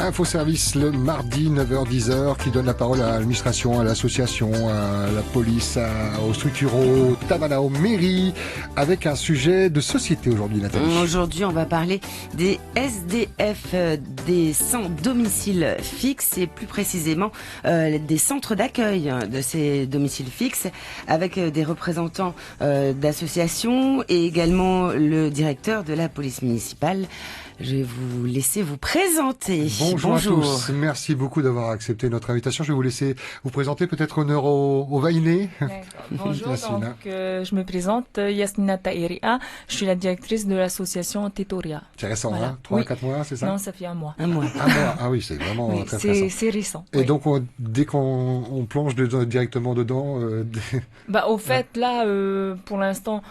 Info Service le mardi 9h-10h qui donne la parole à l'administration, à l'association, à la police, aux structures, au tabac, aux mairies, avec un sujet de société aujourd'hui, Nathalie. Aujourd'hui, on va parler des SDF, des sans domicile fixe et plus précisément des centres d'accueil de ces domiciles fixes avec des représentants d'associations et également le directeur de la police municipale. Je vais vous laisser vous présenter. Bonjour à tous. Merci beaucoup d'avoir accepté notre invitation. Je vais vous laisser vous présenter, peut-être honneur au Vainé. Bonjour, donc, je me présente, Yasmina Taïria. Je suis la directrice de l'association Tetoria. C'est récent, Voilà. hein 3 à 4 mois, c'est ça? Non, ça fait un mois. Un mois. Ah oui, c'est vraiment très récent. C'est récent. Et donc, dès qu'on plonge directement dedans... Au fait, là, pour l'instant,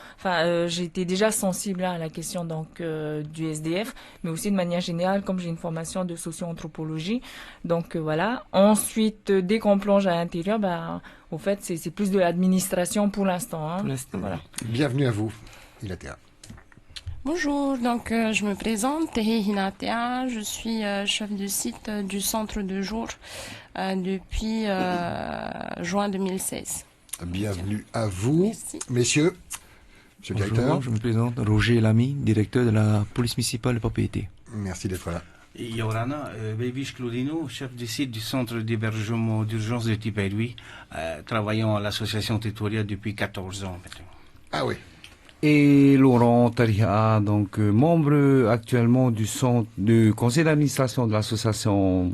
j'étais déjà sensible à la question donc du SDF, mais aussi de manière générale, comme j'ai une formation de socio-anthropologie. Donc voilà. Ensuite, dès qu'on plonge à l'intérieur, au fait, c'est plus de l'administration pour l'instant. Hein. Pour l'instant, voilà. Bienvenue à vous, Inatea. Bonjour, donc je me présente, Tehe Hinatea, je suis chef de site du centre de jour depuis juin 2016. Bienvenue à vous. Merci. Messieurs, monsieur le directeur. Bonjour, je me présente, Roger Lamy, directeur de la police municipale de Papeete. Merci d'être là. Yorana, Babish Claudino, chef du site du centre d'hébergement d'urgence de Tiperoui, travaillant à l'association Tetoria depuis 14 ans. Ah oui. Et Laurent Taria, donc membre actuellement du conseil d'administration de l'association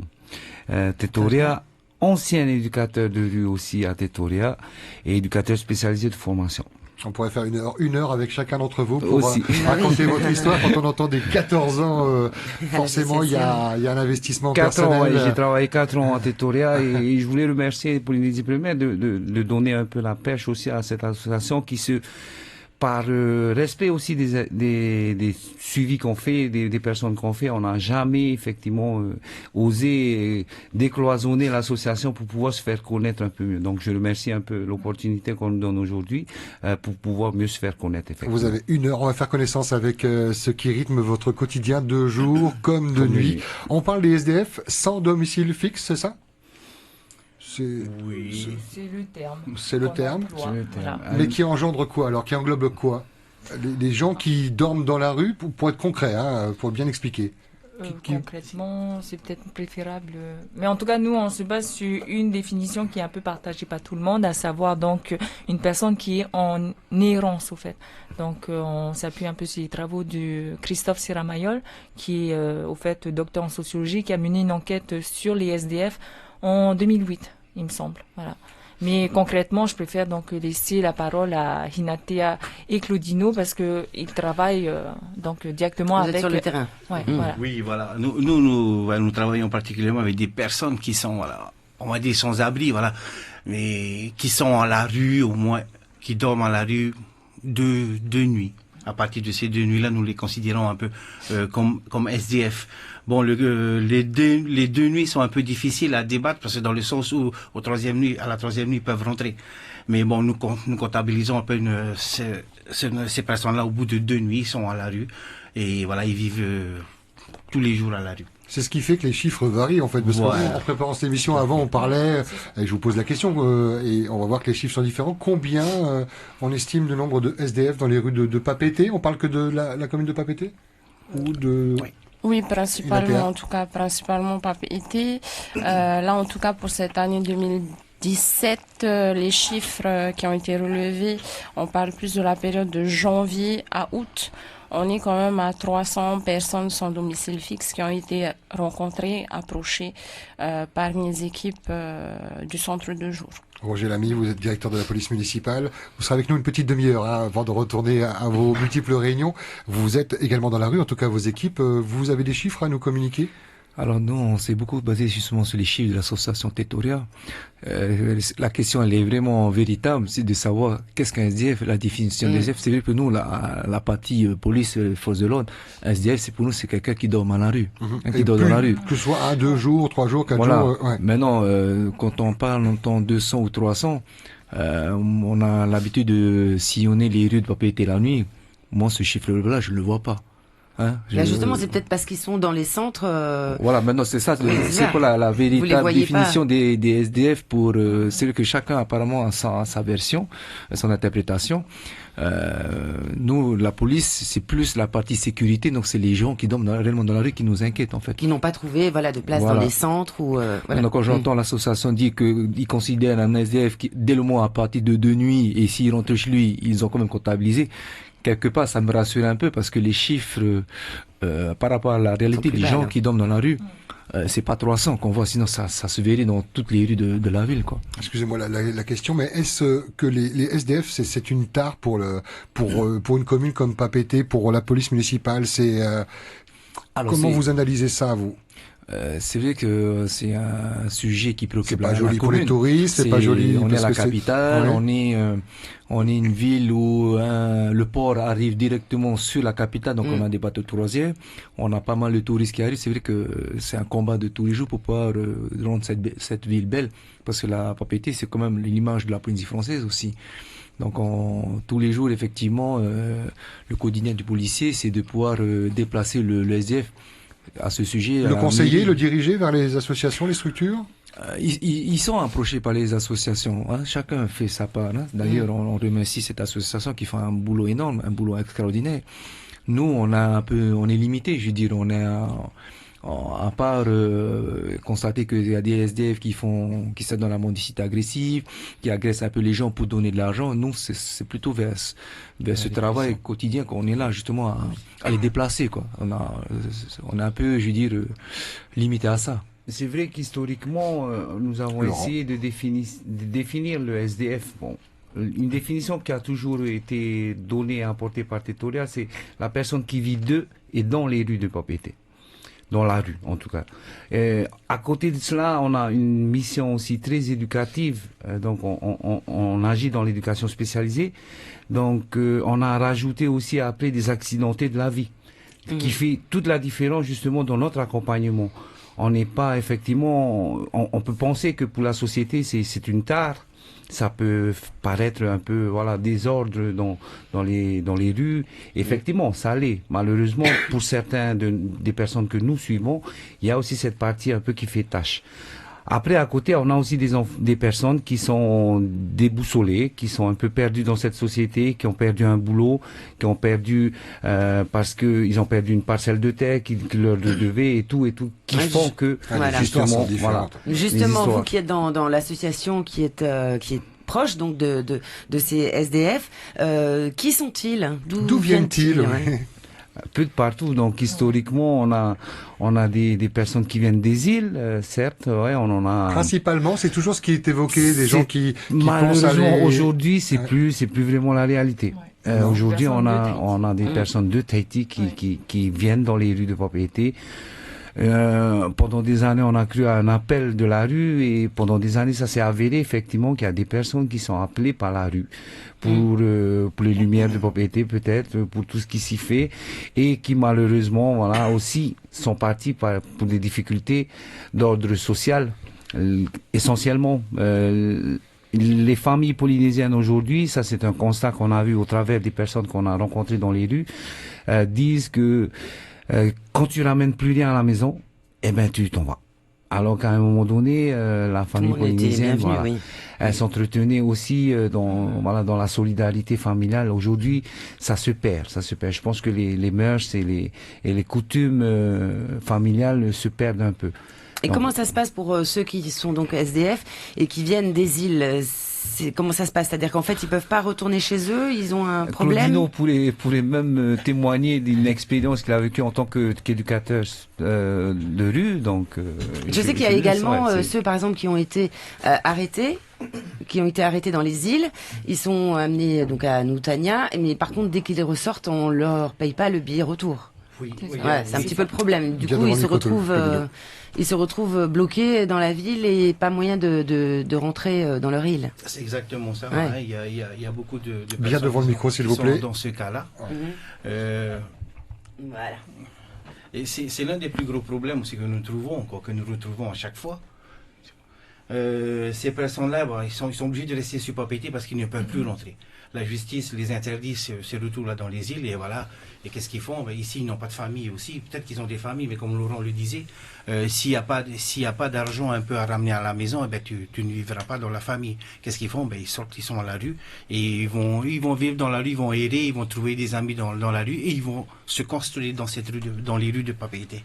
Tetoria, ancien éducateur de rue aussi à Tetoria et éducateur spécialisé de formation. On pourrait faire une heure avec chacun d'entre vous pour Aussi. raconter votre histoire. Quand on entend des 14 ans, forcément, il y a un investissement 4 ans, personnel. j'ai travaillé 4 ans à Tetoria et je voulais remercier Polynésie Première de donner un peu la pêche aussi à cette association qui par respect aussi des suivis qu'on fait, des personnes qu'on fait, on n'a jamais effectivement osé décloisonner l'association pour pouvoir se faire connaître un peu mieux. Donc je remercie un peu l'opportunité qu'on nous donne aujourd'hui pour pouvoir mieux se faire connaître. Vous avez une heure, on va faire connaissance avec ce qui rythme votre quotidien de jour comme de nuit. On parle des SDF sans domicile fixe, c'est ça? Oui. C'est le terme. C'est le terme. Voilà. Mais qui engendre quoi alors? Qui englobe quoi? Les gens qui dorment dans la rue, pour être concret, hein, pour bien expliquer. Concrètement, c'est peut-être préférable. Mais en tout cas, nous, on se base sur une définition qui est un peu partagée par tout le monde, à savoir donc une personne qui est en errance, au fait. Donc, on s'appuie un peu sur les travaux de Christophe Siramayol, qui est, au fait, docteur en sociologie, qui a mené une enquête sur les SDF en 2008, il me semble. Voilà. Mais concrètement, je préfère donc laisser la parole à Hinatea et Claudino parce que ils travaillent donc directement Vous êtes avec sur le terrain. Ouais, voilà. Oui, voilà. Nous travaillons particulièrement avec des personnes qui sont, voilà, on va dire sans abri, voilà, mais qui sont à la rue au moins, qui dorment à la rue deux nuits. À partir de ces 2 nuits-là, nous les considérons un peu comme SDF. Bon, les deux nuits sont un peu difficiles à débattre parce que dans le sens où à la troisième nuit, ils peuvent rentrer. Mais bon, nous comptabilisons un peu ces personnes-là au bout de 2 nuits, ils sont à la rue et voilà, ils vivent tous les jours à la rue. C'est ce qui fait que les chiffres varient en fait. Parce qu'en préparant cette émission, avant on parlait, et je vous pose la question, et on va voir que les chiffres sont différents. Combien on estime le nombre de SDF dans les rues de Papeete? On parle que de la commune de Papeete? Ou de... Oui, principalement, en tout cas, principalement Papeete. Là, en tout cas, pour cette année 2017, les chiffres qui ont été relevés, on parle plus de la période de janvier à août. On est quand même à 300 personnes sans domicile fixe qui ont été rencontrées, approchées par les équipes du centre de jour. Roger Lamy, vous êtes directeur de la police municipale. Vous serez avec nous une petite demi-heure avant de retourner à vos multiples réunions. Vous êtes également dans la rue, en tout cas vos équipes. Vous avez des chiffres à nous communiquer? Alors nous, on s'est beaucoup basé justement sur les chiffres de l'association Tetoria. La question, elle est vraiment véritable, c'est de savoir qu'est-ce qu'un SDF, la définition des SDF. C'est vrai que nous, la partie police, force de l'ordre, un SDF, c'est pour nous, c'est quelqu'un qui dort à la rue. Qui dort dans la rue. Que ce soit 1, 2 jours, 3 jours, 4 voilà. jours. Ouais. Maintenant, quand on parle, on entend 200 ou 300, on a l'habitude de sillonner les rues de Papeete la nuit. Moi, ce chiffre-là, je ne le vois pas. Hein, là, justement, c'est peut-être parce qu'ils sont dans les centres. Voilà, maintenant c'est ça, c'est pour la véritable définition des SDF. Pour c'est vrai que chacun apparemment a sa version, son interprétation. Nous, la police, c'est plus la partie sécurité, donc c'est les gens qui dorment réellement dans la rue qui nous inquiètent en fait. Qui n'ont pas trouvé de place dans les centres ou. Voilà. Donc quand j'entends l'association dire qu'ils considèrent un SDF qui, dès le mois à partir de 2 nuits, et s'il rentre chez lui, ils ont quand même comptabilisé. Quelque part, ça me rassure un peu parce que les chiffres, par rapport à la réalité des gens qui dorment dans la rue, c'est pas 300 qu'on voit, sinon ça se verrait dans toutes les rues de la ville, quoi. Excusez-moi la question, mais est-ce que les SDF c'est une tare pour une commune comme Papeete, pour la police municipale, comment vous analysez ça, vous? C'est vrai que c'est un sujet qui préoccupe la commune. C'est pas joli pour les touristes, c'est pas joli. On est la capitale, on est une ville où le port arrive directement sur la capitale, donc on a des bateaux de croisière, on a pas mal de touristes qui arrivent. C'est vrai que c'est un combat de tous les jours pour pouvoir rendre cette ville belle, parce que la Papeete, c'est quand même l'image de la Polynésie française aussi. Donc tous les jours, effectivement, le quotidien du policier, c'est de pouvoir déplacer le SDF à ce sujet. Le conseiller, le diriger vers les associations, les structures? Ils sont approchés par les associations, hein. Chacun fait sa part, hein. D'ailleurs, on remercie cette association qui fait un boulot énorme, un boulot extraordinaire. Nous, on est limité, je veux dire, on est à part constater qu'il y a des SDF qui sont dans la mendicité agressive, qui agressent un peu les gens pour donner de l'argent. Nous, c'est plutôt vers ce travail quotidien qu'on est là justement à les déplacer, quoi. On est un peu, je veux dire, limité à ça. C'est vrai qu'historiquement, nous avons essayé de définir le SDF. Bon, une définition qui a toujours été donnée et apportée par Tetoria, c'est la personne qui vit de et dans les rues de Papeete. Dans la rue, en tout cas. À côté de cela, on a une mission aussi très éducative. Donc, on agit dans l'éducation spécialisée. Donc, on a rajouté aussi après des accidentés de la vie, qui fait toute la différence justement dans notre accompagnement. On n'est pas effectivement, on peut penser que pour la société c'est une tare. Ça peut paraître un peu désordre dans les rues. Effectivement, ça l'est. Malheureusement, pour certains des personnes que nous suivons, il y a aussi cette partie un peu qui fait tâche. Après, à côté, on a aussi des personnes qui sont déboussolées, qui sont un peu perdues dans cette société, qui ont perdu un boulot, qui ont perdu parce que ils ont perdu une parcelle de terre qui leur devait et tout, qui font que justement, vous qui êtes dans l'association qui est proche donc de ces SDF, qui sont-ils? D'où viennent-ils? Peu de partout. Donc historiquement, on a des personnes qui viennent des îles, certes. Ouais, on en a. Principalement, c'est toujours ce qui est évoqué, des gens qui malheureusement aujourd'hui, c'est plus vraiment la réalité. Aujourd'hui, on a des personnes de Tahiti qui viennent dans les rues de Papeete. Pendant des années, on a cru à un appel de la rue et pendant des années, ça s'est avéré effectivement qu'il y a des personnes qui sont appelées par la rue pour les lumières de Papeete peut-être, pour tout ce qui s'y fait et qui malheureusement, aussi sont partis pour des difficultés d'ordre social, essentiellement. Les familles polynésiennes aujourd'hui, ça c'est un constat qu'on a vu au travers des personnes qu'on a rencontrées dans les rues, disent que quand tu ramènes plus rien à la maison, tu t'en vas. Alors qu'à un moment donné, la famille polynésienne, elle s'entretenait aussi dans la solidarité familiale. Aujourd'hui, ça se perd. Je pense que les mœurs et les coutumes familiales se perdent un peu. Et comment ça se passe pour ceux qui sont donc SDF et qui viennent des îles? Comment ça se passe? C'est-à-dire qu'en fait, ils peuvent pas retourner chez eux? Ils ont un problème? Claudino pourrait même témoigner d'une expérience qu'il a vécue en tant qu'éducateur de rue. Donc, je sais qu'il y a également ceux, par exemple, qui ont été arrêtés dans les îles. Ils sont amenés donc à Nutania, mais par contre, dès qu'ils ressortent, on leur paye pas le billet retour. Oui, c'est un petit peu le problème. Du coup, ils se retrouvent bloqués dans la ville et pas moyen de rentrer dans leur île. C'est exactement ça. Ouais. Il y a beaucoup de personnes bien devant le micro, s'il vous plaît. Dans ce cas-là. Voilà. Et c'est l'un des plus gros problèmes aussi que nous retrouvons à chaque fois. Ces personnes-là, ils sont obligés de rester sur Papeete parce qu'ils ne peuvent plus rentrer. la justice les interdit ce retour-là dans les îles, et voilà. Et qu'est-ce qu'ils font? Ici, ils n'ont pas de famille aussi. Peut-être qu'ils ont des familles, mais comme Laurent le disait, s'il n'y a pas d'argent un peu à ramener à la maison, tu ne vivras pas dans la famille. Qu'est-ce qu'ils font? Ils sortent, ils sont à la rue, et ils vont vivre dans la rue, ils vont errer, ils vont trouver des amis dans la rue, et ils vont se construire dans les rues de Papeete.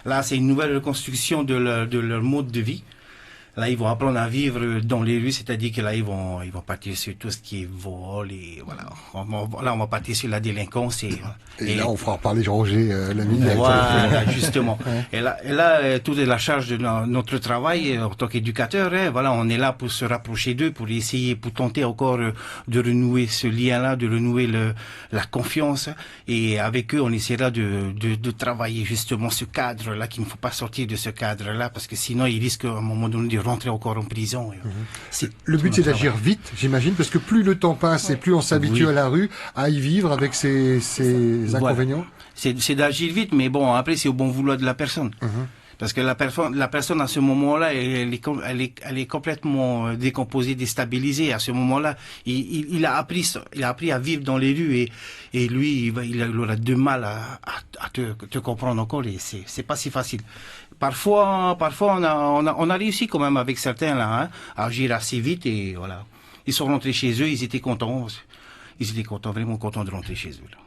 Là, c'est une nouvelle reconstruction de leur mode de vie. Là, ils vont apprendre à vivre dans les rues, c'est-à-dire que là, ils vont partir sur tout ce qui est vol, et voilà. Là, on va partir sur la délinquance, et là, on fera reparler Roger, l'ami. Voilà, justement. Et là, tout est la charge de notre travail en tant qu'éducateur, hein. Voilà, on est là pour se rapprocher d'eux, pour essayer, pour tenter encore de renouer ce lien-là, de renouer la confiance. Et avec eux, on essaiera de travailler justement ce cadre-là, qu'il ne faut pas sortir de ce cadre-là, parce que sinon, ils risquent à un moment donné de rentrer encore en prison. Le but, c'est d'agir vite, j'imagine, parce que plus le temps passe et plus on s'habitue à la rue, à y vivre avec ses inconvénients. C'est d'agir vite, mais bon, après, c'est au bon vouloir de la personne. Parce que la personne à ce moment-là, elle est complètement décomposée, déstabilisée. À ce moment-là, il a appris à vivre dans les rues, et lui, il aura du mal à te comprendre encore, et c'est pas si facile. Parfois, on a réussi quand même avec certains là, hein, à agir assez vite, et voilà. Ils sont rentrés chez eux, ils étaient contents, vraiment contents de rentrer chez eux. Là.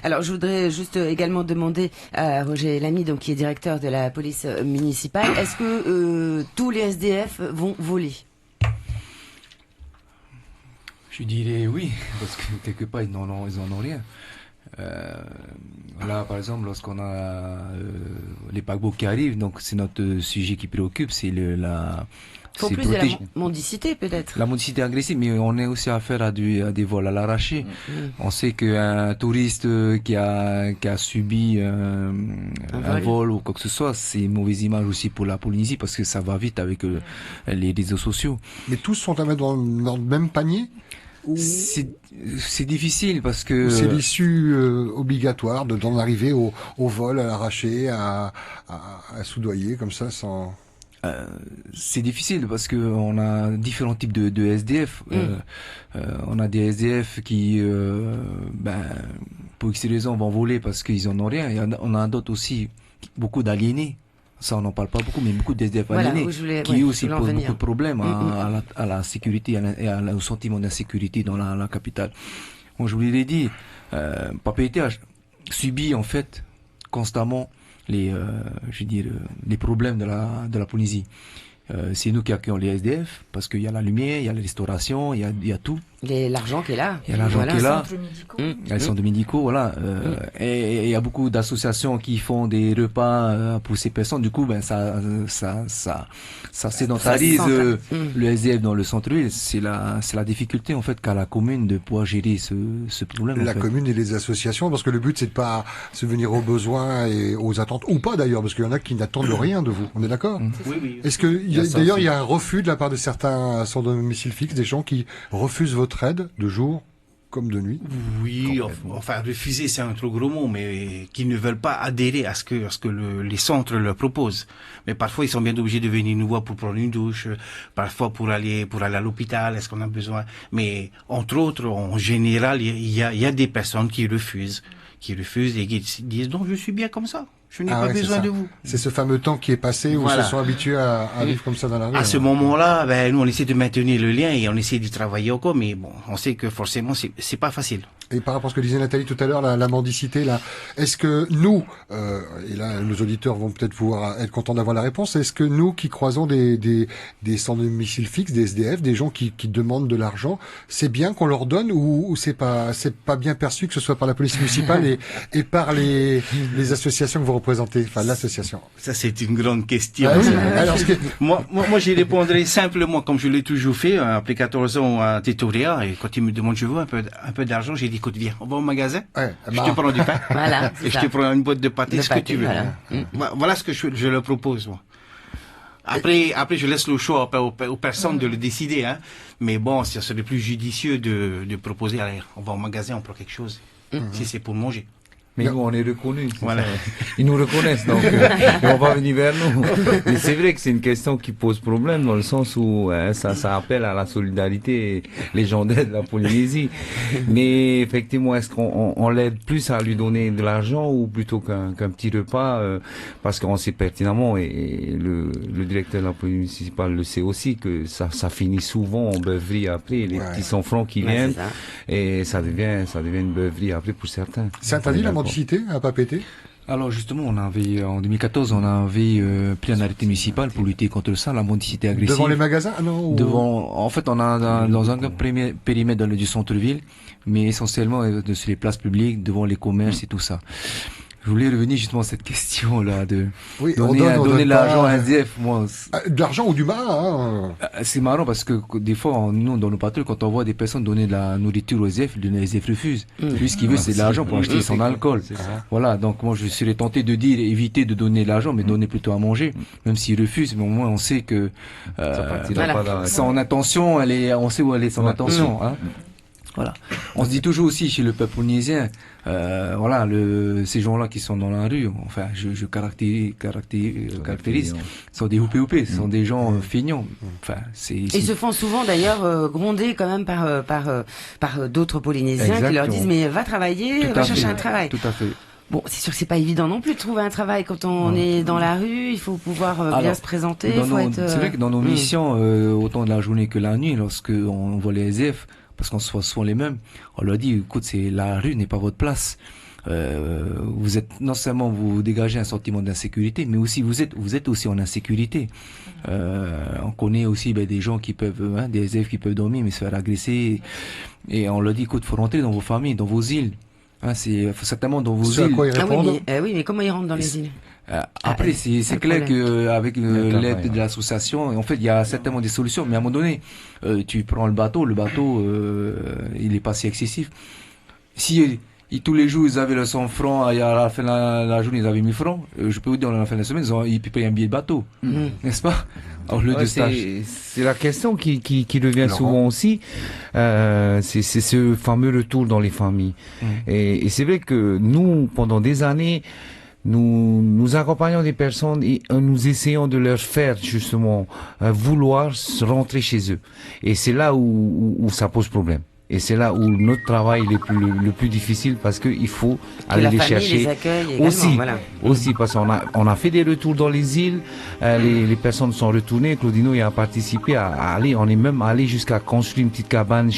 Alors, je voudrais juste également demander à Roger Lamy, donc qui est directeur de la police municipale, est-ce que tous les SDF vont voler? Je dirais oui, parce que quelque part ils n'en ont rien. Là, par exemple, lorsqu'on a les paquebots qui arrivent, donc c'est notre sujet qui préoccupe, c'est faut plus de la mendicité peut-être. La mendicité agressive, mais on est aussi affaire à des vols à l'arraché. On sait qu'un touriste qui a subi un vol ou quoi que ce soit, c'est une mauvaise image aussi pour la Polynésie, parce que ça va vite avec les réseaux sociaux. Mais tous sont à mettre dans le même panier? C'est difficile parce que c'est l'issue obligatoire d'en arriver au vol, à l'arraché, à soudoyer comme ça sans... c'est difficile parce que on a différents types de SDF. On a des SDF qui, pour X raisons, vont voler parce qu'ils en ont rien. Et on a d'autres aussi, beaucoup d'aliénés. Ça, on n'en parle pas beaucoup, mais beaucoup de SDF aliénés qui aussi posent beaucoup de problèmes à la sécurité et au sentiment d'insécurité dans la capitale. Moi, je vous l'ai dit, Papeete a subi en fait constamment les problèmes de la Polynésie. C'est nous qui accueillons les SDF parce qu'il y a la lumière, il y a la restauration, il y a tout. L'argent qui est là. Il y a l'argent qui est là. Il y a les centres médicaux, voilà. Et il y a beaucoup d'associations qui font des repas pour ces personnes. Du coup, ça sédentarise le SDF dans le centre-ville. C'est la difficulté en fait qu'a la commune de pouvoir gérer ce problème. La commune et les associations, parce que le but c'est de pas subvenir aux besoins et aux attentes, ou pas d'ailleurs, parce qu'il y en a qui n'attendent rien de vous. On est d'accord? Oui. Est-ce que d'ailleurs il y a un refus de la part de certains sans domicile fixe, des gens qui refusent votre aide de jour comme de nuit? Oui, enfin refuser c'est un trop gros mot, mais qui ne veulent pas adhérer à ce que les centres leur proposent. Mais parfois ils sont bien obligés de venir nous voir pour prendre une douche, parfois pour aller à l'hôpital, est-ce qu'on a besoin. Mais entre autres, en général, il y a des personnes qui refusent et qui disent non, je suis bien comme ça. Je n'ai pas besoin de vous. C'est ce fameux temps qui est passé où ils se sont habitués à vivre comme ça dans la rue. À ce moment-là, nous on essaie de maintenir le lien et on essaie d'y travailler encore, mais bon, on sait que forcément c'est pas facile. Et par rapport à ce que disait Nathalie tout à l'heure, la mendicité, là, est-ce que nous, et là nos auditeurs vont peut-être pouvoir être contents d'avoir la réponse, est-ce que nous qui croisons des sans domicile fixe, des SDF, des gens qui demandent de l'argent, c'est bien qu'on leur donne ou c'est pas bien perçu que ce soit par la police municipale et par les associations que vous représentez, enfin l'association? Ça c'est une grande question. Alors, moi j'y répondrai simplement comme je l'ai toujours fait après 14 ans à Tetoria, et quand ils me demandent je veux un peu d'argent, j'ai dit écoute viens, on va au magasin, je te prends du pain et je te prends une boîte de pâté, ce que tu veux. Voilà ce que je leur propose moi. Après je laisse le choix aux personnes de le décider, hein. Mais bon, ça serait plus judicieux de proposer allez, on va au magasin, on prend quelque chose si c'est pour manger. Mais nous, on est reconnus. Voilà. Ils nous reconnaissent, donc ils vont pas venir vers nous. Mais c'est vrai que c'est une question qui pose problème dans le sens où ça appelle à la solidarité légendaire de la Polynésie. Mais effectivement, est-ce qu'on l'aide plus à lui donner de l'argent ou plutôt qu'un petit repas parce qu'on sait pertinemment, et le directeur de la police municipale le sait aussi, que ça finit souvent en beuverie après, les petits 100 francs qui viennent, et ça devient une beuverie après pour certains. C'est interdit la mendicité à Papeete? Alors justement, en 2014, on avait pris un arrêté municipal pour lutter contre ça, la mendicité agressive. Devant les magasins? Non, en fait, on a dans un périmètre du centre-ville, mais essentiellement sur les places publiques, devant les commerces et tout ça. Je voulais revenir justement à cette question-là de donner de l'argent à SDF. Moi, de l'argent ou du marron, c'est marrant parce que des fois, nous, dans nos patrouilles, quand on voit des personnes donner de la nourriture aux SDF, les SDF refusent. Lui, ce qu'il veut, c'est de l'argent pour acheter son alcool. Voilà, donc moi, je serais tenté de dire, éviter de donner de l'argent, mais donner plutôt à manger, même s'il refuse. Mais au moins, on sait que son intention, on sait où elle est son intention. Hein. Voilà. On se dit toujours aussi chez le peuple polynésien, ces gens-là qui sont dans la rue, enfin, je caractérise, sont des houpé-houpé, ce sont des gens feignants. Enfin, ils se font souvent d'ailleurs gronder quand même par d'autres Polynésiens qui leur disent mais va travailler, va chercher un travail. Tout à fait. Bon, c'est sûr que c'est pas évident non plus de trouver un travail quand on est dans la rue. Il faut pouvoir bien se présenter. C'est vrai que dans nos missions, autant de la journée que la nuit, lorsque on voit les SDF, parce qu'on se voit souvent les mêmes, on leur dit, écoute, la rue n'est pas votre place. Vous êtes, non seulement vous dégagez un sentiment d'insécurité, mais aussi vous êtes aussi en insécurité. On connaît aussi des gens qui peuvent, des SDF qui peuvent dormir mais se faire agresser. Et on leur dit, écoute, faut rentrer dans vos familles, dans vos îles. Faut certainement dans vos îles. À quoi ils répondent. Oui, mais comment ils rentrent dans les îles? Après, c'est clair qu'avec l'aide de l'association, en fait, il y a certainement des solutions. Mais à un moment donné, tu prends le bateau, il est pas si excessif. Si tous les jours, ils avaient le 100 francs, et à la fin de la journée, ils avaient 1000 francs, je peux vous dire, à la fin de la semaine, ils payent un billet de bateau. N'est-ce pas? C'est la question qui revient souvent aussi. C'est ce fameux retour dans les familles. Et c'est vrai que nous, pendant des années, nous accompagnons des personnes et nous essayons de leur faire justement vouloir rentrer chez eux. Et c'est là où ça pose problème. Et c'est là où notre travail est le plus difficile parce que il faut aller les chercher. Aussi parce qu'on a fait des retours dans les îles, les personnes sont retournées. Claudino y a participé on est même allé jusqu'à construire une petite cabane,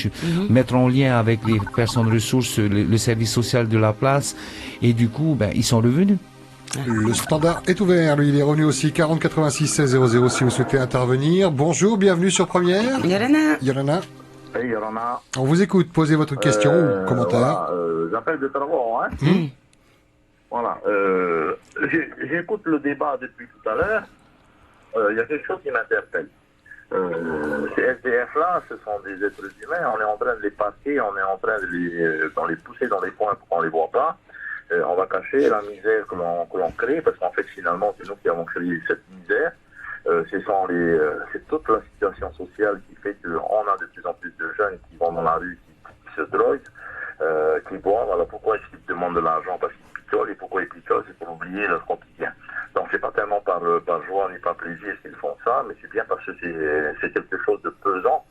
mettre en lien avec les personnes ressources, le service social de la place, et du coup, ils sont revenus. Le standard est ouvert, lui il est revenu aussi, 40 86 16 00 si vous souhaitez intervenir. Bonjour, bienvenue sur Première. Yolana. Hey, Yorana. On vous écoute, posez votre question ou commentaire. Voilà, j'appelle de Targon, Voilà, j'écoute le débat depuis tout à l'heure. Il y a quelque chose qui m'interpelle. Ces SDF-là, ce sont des êtres humains, on est en train de les parquer, on est en train de les pousser dans les coins pour qu'on les voit pas. On va cacher la misère que l'on crée, parce qu'en fait, finalement, c'est nous qui avons créé cette misère. C'est toute la situation sociale qui fait qu'on a de plus en plus de jeunes qui vont dans la rue, qui se droguent, qui boivent. Alors pourquoi est-ce qu'ils demandent de l'argent? Parce qu'ils picolent, et pourquoi ils picolent? C'est pour oublier leur quotidien. Donc c'est pas tellement par joie ni par plaisir qu'ils font ça, mais c'est bien parce que c'est quelque chose de pesant.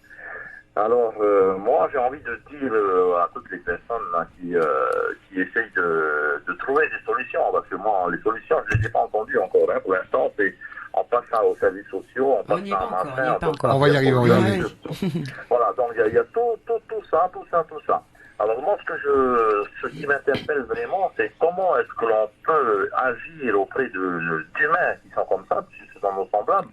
Alors moi j'ai envie de dire à toutes les personnes là, qui essayent de trouver des solutions, parce que moi les solutions je les ai pas entendues encore, pour l'instant on passe ça aux services sociaux, on passe ça à machin, on va y arriver. Voilà, donc il y a tout ça. Alors moi ce qui m'interpelle vraiment, c'est comment est-ce que l'on peut agir auprès d'humains qui sont comme ça, puisque ce sont nos semblables.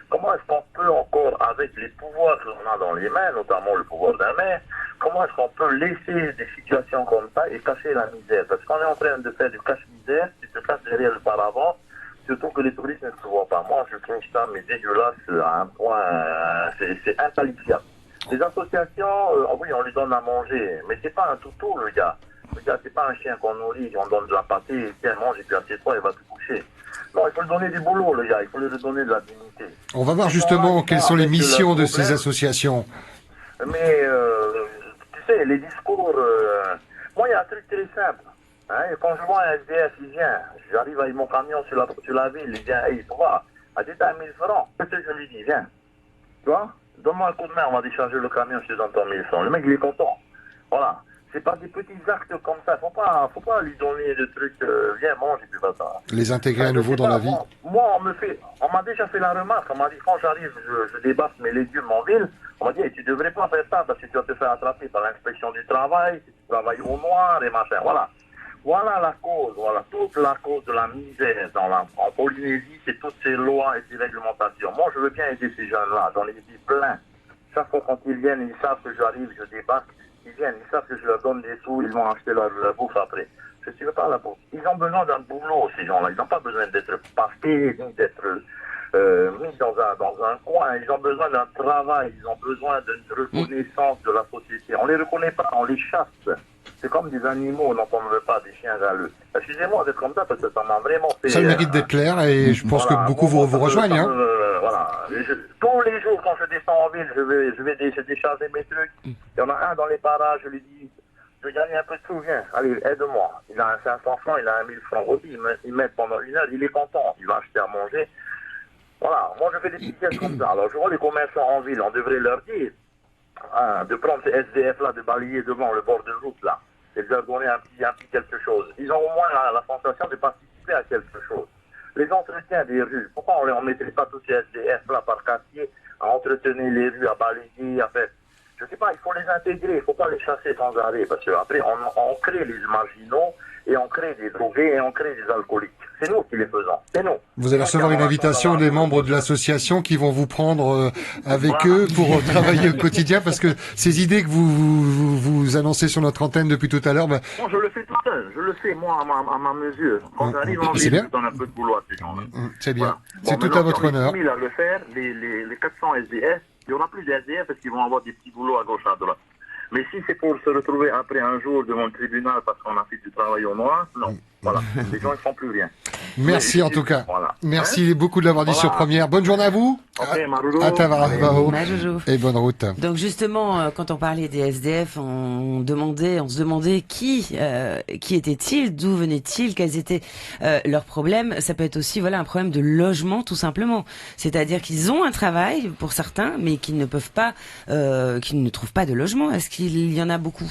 Comment est-ce qu'on peut encore, avec les pouvoirs que l'on a dans les mains, notamment le pouvoir d'un maire, comment est-ce qu'on peut laisser des situations comme ça et cacher la misère? Parce qu'on est en train de faire du cache-misère, qui se cache derrière le paravent, surtout que les touristes ne se voient pas. Moi, je trouve ça dégueulasse à un point, c'est inqualifiable. Les associations, oui, on lui donne à manger, mais c'est pas un toutou, le gars. Le gars, c'est pas un chien qu'on nourrit, on donne de la pâtée, tiens, mange, et puis assieds-toi, il va te coucher. Non, il faut lui donner du boulot, le gars, il faut lui donner de la dignité. On va voir justement quelles sont les missions de ces associations. Mais, tu sais, les discours... moi, il y a un truc très simple. Hein, et quand je vois un SDF, il vient, j'arrive avec mon camion sur la ville, il vient, il voit, à des 1000 francs. Qu'est-ce que je lui dis, viens, tu vois, donne-moi un coup de main, on va décharger le camion, je te donne ton 1000 francs. Le mec, il est content. Voilà. C'est pas des petits actes comme ça. Faut pas lui donner des trucs, viens, mange et puis bâtard. Les intégrer à nouveau dans la vie. Moi, on m'a déjà fait la remarque. On m'a dit, quand j'arrive, je débarque mes légumes en ville. On m'a dit, hey, tu devrais pas faire ça parce que tu vas te faire attraper par l'inspection du travail, si tu travailles au noir et machin. Voilà. Voilà la cause, voilà toute la cause de la misère en Polynésie, c'est toutes ces lois et ces réglementations. Moi, je veux bien aider ces jeunes-là. J'en ai dit plein. Chaque fois quand ils viennent, ils savent que j'arrive, je débarque. Ils viennent, ils savent que je leur donne des sous, ils vont acheter leur bouffe après. Je ne suis pas là pour. Ils ont besoin d'un boulot, ces gens-là. Ils n'ont pas besoin d'être passés, ni d'être mis dans un coin. Ils ont besoin d'un travail, ils ont besoin d'une reconnaissance de la société. On ne les reconnaît pas, on les chasse. C'est comme des animaux dont on ne veut pas, des chiens galeux. Excusez-moi d'être comme ça parce que ça m'a vraiment fait... Ça mérite d'être clair et je pense que beaucoup vous rejoignent. Voilà. Tous les jours, quand je descends en ville, je décharger mes trucs. Il y en a un dans les parages, je lui dis, je gagne un peu de sous, viens, allez, aide-moi. Il a un 500 francs, il a un 1000 francs aussi, il met pendant 1 heure, il est content, il va acheter à manger. Voilà, moi je fais des petites pièces comme ça. Alors je vois les commerçants en ville, on devrait leur dire de prendre ces SDF-là, de balayer devant le bord de route, là, et de leur donner un petit quelque chose. Ils ont au moins la sensation de participer à quelque chose. Les entretiens des rues, pourquoi on ne mettrait pas tous ces SDF-là par quartier à entretenir les rues, à balayer, à faire... Je sais pas, il faut les intégrer, il ne faut pas les chasser sans arrêt, parce qu'après, on crée les marginaux, et on crée des drogués, et on crée des alcooliques. C'est nous qui les faisons, c'est nous. Vous allez recevoir une invitation des membres de l'association qui vont vous prendre avec eux pour travailler au quotidien, parce que ces idées que vous annoncez sur notre antenne depuis tout à l'heure... Moi, je le fais tout seul, je le fais, moi, à ma mesure. Quand j'arrive en ville, je donne un peu de boulot à ces gens-là. C'est bien, c'est tout à votre honneur. On est 1000 à le faire, les 400 SDF, il n'y aura plus de SDF parce qu'ils vont avoir des petits boulots à gauche à droite. Mais si c'est pour se retrouver après un jour devant le tribunal parce qu'on a fait du travail au noir, non. Voilà. Les gens ne font plus rien. Merci en tout cas. Voilà. Merci beaucoup de l'avoir dit sur Première. Bonne journée à vous. Okay, à Tavaravao. Et bonne route. Donc justement, quand on parlait des SDF, on se demandait qui étaient-ils, d'où venaient-ils, quels étaient leurs problèmes. Ça peut être aussi un problème de logement tout simplement. C'est-à-dire qu'ils ont un travail pour certains, mais qu'ils ne peuvent pas, qu'ils ne trouvent pas de logement. Est-ce qu'il y en a beaucoup?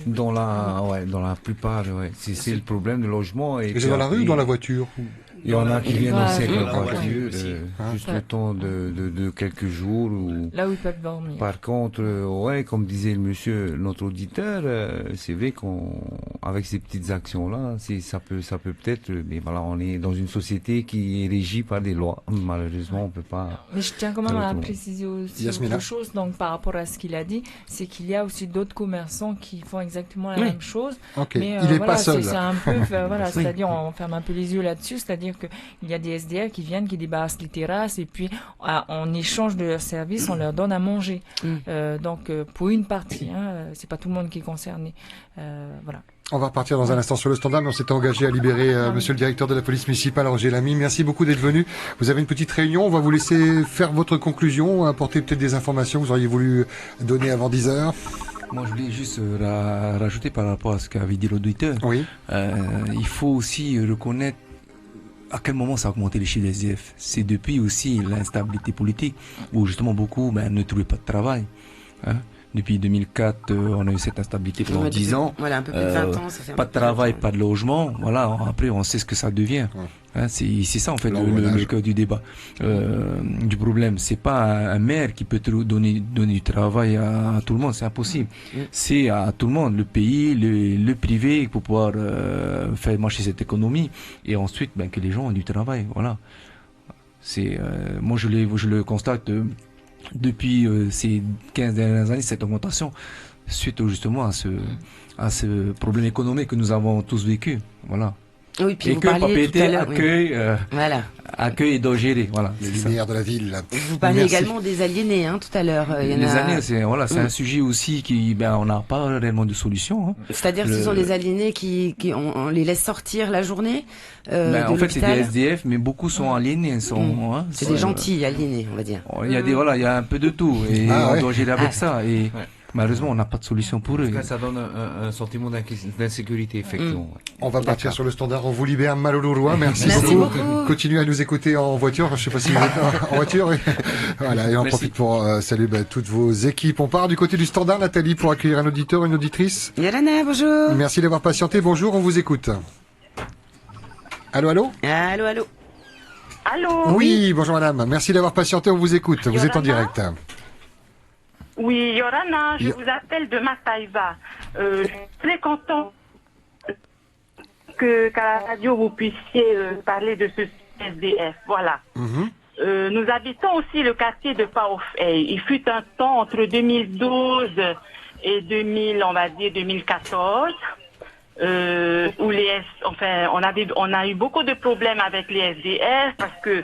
Dans la plupart, c'est le problème de logement. Et c'est dans la rue ou dans la voiture? Il y en a qui viennent aussi avec leur voiture, juste le temps de quelques jours. Là où ils peuvent dormir. Par contre, comme disait le monsieur, notre auditeur, c'est vrai qu'avec ces petites actions-là, ça peut peut-être, mais voilà, on est dans une société qui est régie par des lois. Malheureusement, on peut pas. Mais je tiens quand même à préciser aussi autre chose, donc par rapport à ce qu'il a dit, c'est qu'il y a aussi d'autres commerçants qui font exactement la même chose. Okay. Mais il n'est pas seul. C'est un peu, c'est-à-dire, on ferme un peu les yeux là-dessus, c'est-à-dire qu'il y a des SDF qui viennent, qui débarrassent les terrasses et puis en échange de leurs services, on leur donne à manger. Donc pour une partie, c'est pas tout le monde qui est concerné. Voilà. On va repartir dans un instant sur le standard, mais on s'était engagé à libérer monsieur le directeur de la police municipale, Roger Lamy. Merci beaucoup d'être venu. Vous avez une petite réunion, on va vous laisser faire votre conclusion, apporter peut-être des informations que vous auriez voulu donner avant 10 heures. Moi, je voulais juste rajouter par rapport à ce qu'avait dit l'auditeur. Oui. Il faut aussi reconnaître à quel moment ça a augmenté les chiffres des SDF. C'est depuis aussi l'instabilité politique, où justement beaucoup ne trouvaient pas de travail. Depuis 2004, on a eu cette instabilité pendant 10 ans. Voilà, un peu plus de 20 ans. Ça fait pas de travail, pas de logement. Voilà, après on sait ce que ça devient. C'est ça en fait le cœur du débat. Du problème, c'est pas un maire qui peut donner du travail à tout le monde, c'est impossible. C'est à tout le monde, le pays, le privé, pour pouvoir faire marcher cette économie, et ensuite que les gens ont du travail. Voilà. C'est moi je le constate. Depuis ces 15 dernières années, cette augmentation, suite justement à ce problème économique que nous avons tous vécu. Voilà. Oui, puis et vous que parliez tout à l'heure, accueille et doit gérer. Voilà. Les lumières de la ville. Vous parliez également des aliénés tout à l'heure. Les aliénés, c'est un sujet aussi qui, on n'a pas réellement de solution. C'est-à-dire que ce sont les aliénés on les laisse sortir la journée en fait, c'est des SDF, mais beaucoup sont aliénés. C'est des gentils aliénés, on va dire. Il y a il y a un peu de tout, et on doit gérer avec ça. Et Malheureusement, on n'a pas de solution pour eux. Ça donne un sentiment d'insécurité, effectivement. On va partir sur le standard. On vous libère, Malolo-Rouen. Merci beaucoup. Continuez à nous écouter en voiture. Je sais pas si vous êtes en voiture. Voilà, et on profite pour saluer toutes vos équipes. On part du côté du standard, Nathalie, pour accueillir un auditeur, une auditrice. Yolana, bonjour. Merci d'avoir patienté. Bonjour, on vous écoute. Allô, allô? Allô, allô. Allô? Oui, bonjour madame. Merci d'avoir patienté, on vous écoute. Vous êtes en direct. Oui, Yorana, je vous appelle de Mataïva. Je suis très content qu'à la radio vous puissiez parler de ce SDF. Voilà. Nous habitons aussi le quartier de Paofey. Il fut un temps entre 2012 et 2014 où on a eu beaucoup de problèmes avec les SDF parce que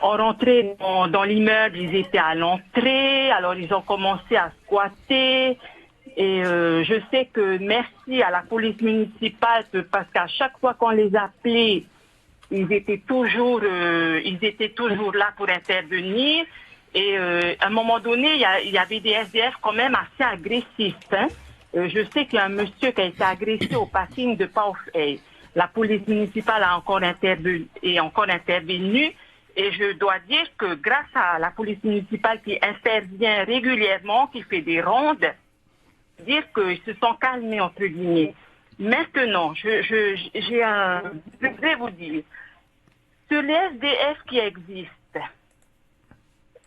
on rentrait dans l'immeuble, ils étaient à l'entrée, alors ils ont commencé à squatter. Et je sais que merci à la police municipale parce qu'à chaque fois qu'on les appelait, ils étaient toujours là pour intervenir. Et à un moment donné, il y avait des SDF quand même assez agressifs. Hein. Je sais qu'il y a un monsieur qui a été agressé au parking de Paofey. La police municipale a encore intervenu. Et je dois dire que grâce à la police municipale qui intervient régulièrement, qui fait des rondes, dire qu'ils se sont calmés, entre guillemets. Maintenant, je voudrais vous dire, sur les SDF qui existent,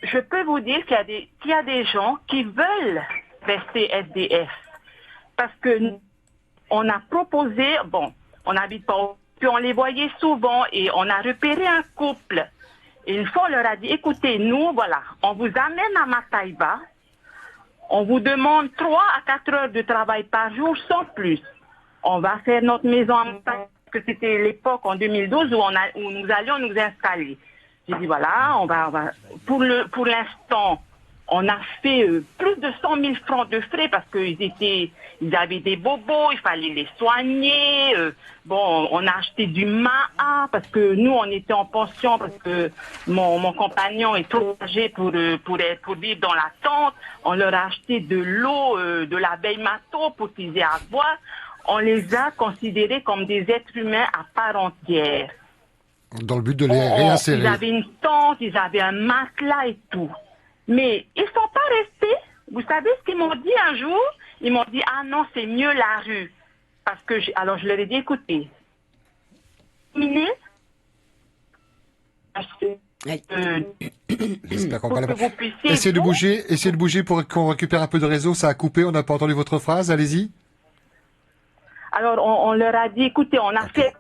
je peux vous dire qu'il y a des gens qui veulent rester SDF. Parce que on a proposé, on n'habite pas, puis on les voyait souvent et on a repéré un couple. Et une fois, on leur a dit, écoutez, nous, voilà, on vous amène à Mataïba, on vous demande 3 à 4 heures de travail par jour sans plus. On va faire notre maison à Mataïba, parce que c'était l'époque en 2012 où nous allions nous installer. J'ai dit, voilà, on va pour l'instant, on a fait plus de 100 000 francs de frais parce qu'ils avaient des bobos, il fallait les soigner. On a acheté du Maa parce que nous, on était en pension parce que mon compagnon est trop âgé pour vivre dans la tente. On leur a acheté de l'eau, de l'abeille mato pour qu'ils aient à boire. On les a considérés comme des êtres humains à part entière. Dans le but de les réinsérer. Ils avaient une tente, ils avaient un matelas et tout. Mais ils sont pas restés. Vous savez ce qu'ils m'ont dit un jour? Ils m'ont dit, ah non, c'est mieux la rue. Parce que, alors je leur ai dit, écoutez, j'espère qu'on va essayez de bouger pour qu'on récupère un peu de réseau. Ça a coupé, on n'a pas entendu votre phrase, allez-y. Alors on leur a dit, écoutez, on a fait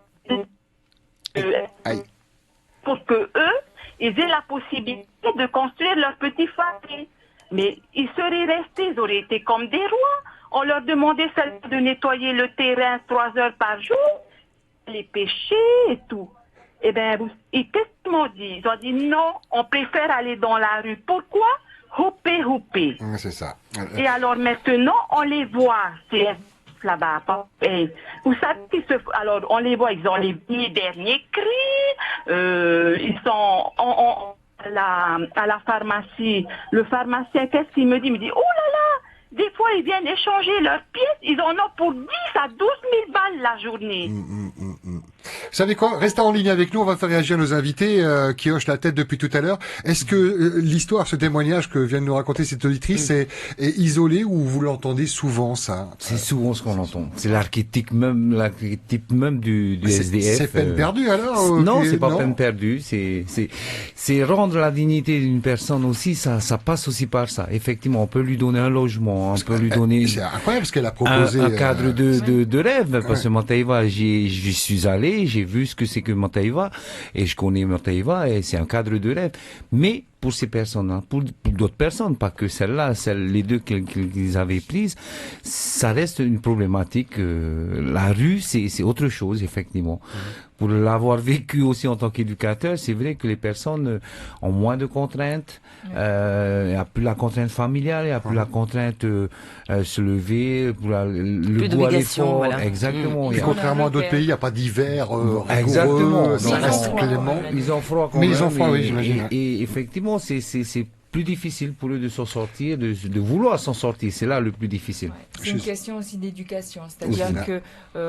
pour que eux, ils aient la possibilité de construire leur petit foyer. Mais ils seraient restés, ils auraient été comme des rois. On leur demandait seulement de nettoyer le terrain 3 heures par jour, les pêcher et tout. Eh bien, qu'est-ce qu'ils m'ont dit? Ils ont dit non, on préfère aller dans la rue. Pourquoi? Houpé. C'est ça. Et alors maintenant, on les voit, c'est là-bas. Et vous savez alors on les voit, ils ont les derniers cris, ils sont à la pharmacie. Le pharmacien, qu'est-ce qu'il me dit? Il me dit, oh là là, des fois ils viennent échanger leurs pièces, ils en ont pour 10 à 12 000 balles la journée. Vous savez quoi? Restez en ligne avec nous, on va faire réagir nos invités qui hochent la tête depuis tout à l'heure. Est-ce que l'histoire, ce témoignage que vient de nous raconter cette auditrice est isolé ou vous l'entendez souvent, ça? C'est souvent ce qu'on entend. C'est l'archétype même du SDF. C'est peine perdue alors? Non, c'est pas peine perdue. C'est rendre la dignité d'une personne aussi. Ça passe aussi par ça. Effectivement, on peut lui donner un logement, on peut lui donner. C'est incroyable ce qu'elle a proposé. Un cadre de rêve. Parce que Mataïva, j'y suis allé, j'ai vu ce que c'est que Mataïva et je connais Mataïva et c'est un cadre de rêve. Mais pour ces personnes-là, pour d'autres personnes, pas que celles-là, les deux qu'ils avaient prises, ça reste une problématique. La rue, c'est autre chose, effectivement. Pour l'avoir vécu aussi en tant qu'éducateur, c'est vrai que les personnes ont moins de contraintes. Il n'y a plus la contrainte familiale, il n'y a plus la contrainte se lever, pour le goût à l'effort. Voilà. Exactement. Et contrairement à d'autres pays, il n'y a pas d'hiver exactement. Ça reste clément. Ils ont froid quand même. Mais ils ont froid, oui, j'imagine. Et effectivement, c'est plus difficile pour eux de s'en sortir, de vouloir s'en sortir. C'est là le plus difficile. Ouais, c'est une question aussi d'éducation. C'est-à-dire que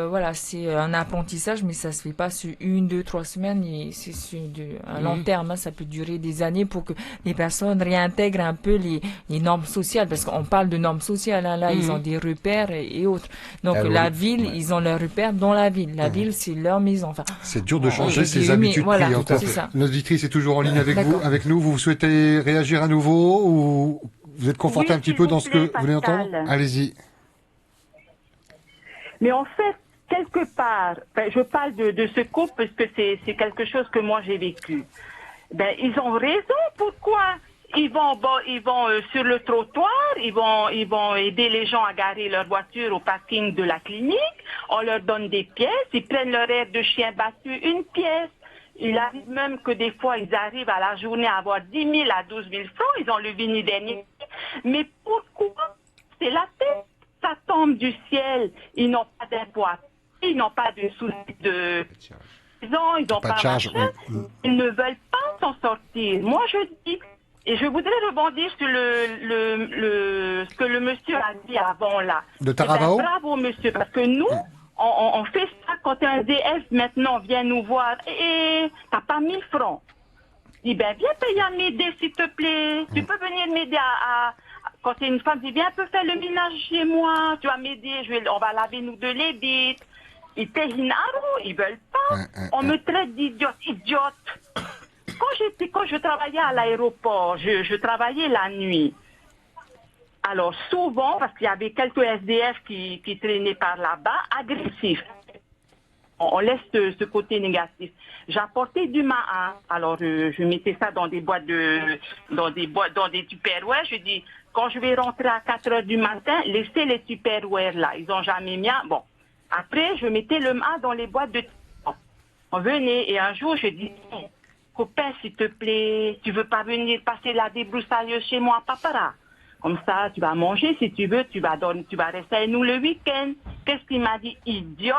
voilà, c'est un apprentissage, mais ça se fait pas sur 1, 2, 3 semaines. C'est sur un long terme. Hein, ça peut durer des années pour que les personnes réintègrent un peu les normes sociales. Parce qu'on parle de normes sociales. Hein, là, ils ont des repères et autres. Donc la ville, ils ont leurs repères dans la ville. La ville, c'est leur maison. Enfin, c'est dur de changer ses habitudes clientèle. Notre auditrice est toujours en ligne avec nous. Vous souhaitez réagir à nouveau ou vous êtes conforté un petit peu dans ce que vous venez d'entendre? Allez-y. Mais en fait, quelque part, je parle de ce couple parce que c'est quelque chose que moi j'ai vécu. Ils ont raison. Pourquoi ils vont sur le trottoir, ils vont aider les gens à garer leur voiture au parking de la clinique. On leur donne des pièces, ils prennent leur air de chien battu, une pièce. Il arrive même que des fois, ils arrivent à la journée à avoir 10 000 à 12 000 francs. Ils ont le vini dernier. Mais pourquoi? C'est la tête. Ça tombe du ciel. Ils n'ont pas d'impôt à payer. Ils n'ont pas de soucis de... Ils n'ont pas de charge. Ils ne veulent pas s'en sortir. Moi, je dis... Et je voudrais rebondir sur ce que le monsieur a dit avant, là. De Taravao? Bravo, monsieur, parce que nous... On fait ça quand un SDF maintenant vient nous voir et t'as pas 1000 francs. Il dit viens payer à m'aider s'il te plaît. Tu peux venir m'aider quand c'est une femme, dit viens un peu faire le ménage chez moi. Tu vas m'aider, on va laver nous deux les bites. Ils payent ils veulent pas. On me traite d'idiote. Quand je travaillais à l'aéroport, je travaillais la nuit. Alors souvent, parce qu'il y avait quelques SDF qui traînaient par là-bas, agressifs. On laisse ce côté négatif. J'apportais du maïs. Alors je mettais ça dans des boîtes dans des tupperwares. Je dis quand je vais rentrer à 4 heures du matin, laissez les tupperwares là. Ils ont jamais mis. Bon. Après, je mettais le maïs dans les boîtes de. On venait et un jour je dis copain, s'il te plaît, tu veux pas venir passer la débroussailleuse chez moi, papa? Comme ça, tu vas manger, si tu veux, tu vas rester avec nous le week-end. Qu'est-ce qu'il m'a dit? Idiote.